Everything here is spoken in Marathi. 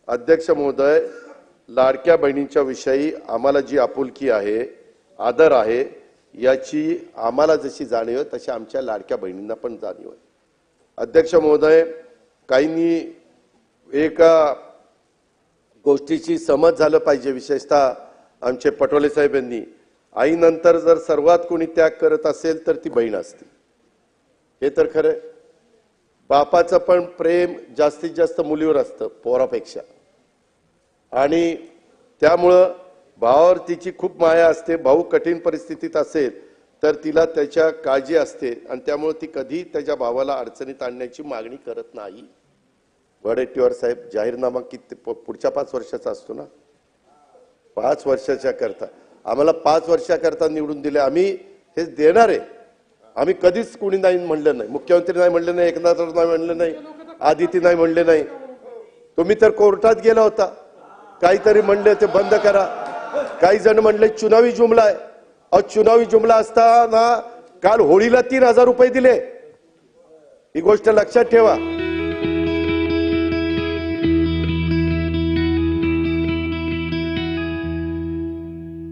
अध्यक्ष महोदय, लाडक्या बहिणींच्या विषयी आम्हाला जी आपुलकी आहे, आदर आहे, याची आम्हाला जशी जाणीव आहे तशी आमच्या लाडक्या बहिणींना पण जाणीव आहे। अध्यक्ष महोदय, काहींनी एका गोष्टीची समज झालं पाहिजे, विशेषतः आमचे पटोले साहेब यांनी, आईनंतर जर सर्वात कोणी त्याग करत असेल तर ती बहीण असते। हे तर खरं आहे। बापाचं पण प्रेम जास्तीत जास्त मुलीवर असतं पोरापेक्षा, आणि त्यामुळं भावावर तिची खूप माया असते। भाऊ कठीण परिस्थितीत असेल तर तिला त्याच्या काळजी असते, आणि त्यामुळे ती कधी त्याच्या भावाला अडचणीत आणण्याची मागणी करत नाही। वडेट्टीवार साहेब, जाहीरनामा किती पुढच्या 5 वर्षाचा असतो ना, 5 वर्षाच्या करता आम्हाला 5 वर्षाकरता निवडून दिले, आम्ही हे देणार आहे। आम्ही कधीच कोणी नाही म्हणलं नाही, मुख्यमंत्री नाही म्हणले नाही, एकनाथराव नाही म्हणले नाही, आदिती नाही म्हणले नाही। तुम्ही तर कोर्टात गेला होता, काहीतरी म्हणले ते बंद करा। काही जण म्हणले चुनावी जुमला आहे। चुनावी जुमला असताना काल होळीला 3000 रुपये दिले, ही गोष्ट लक्षात ठेवा।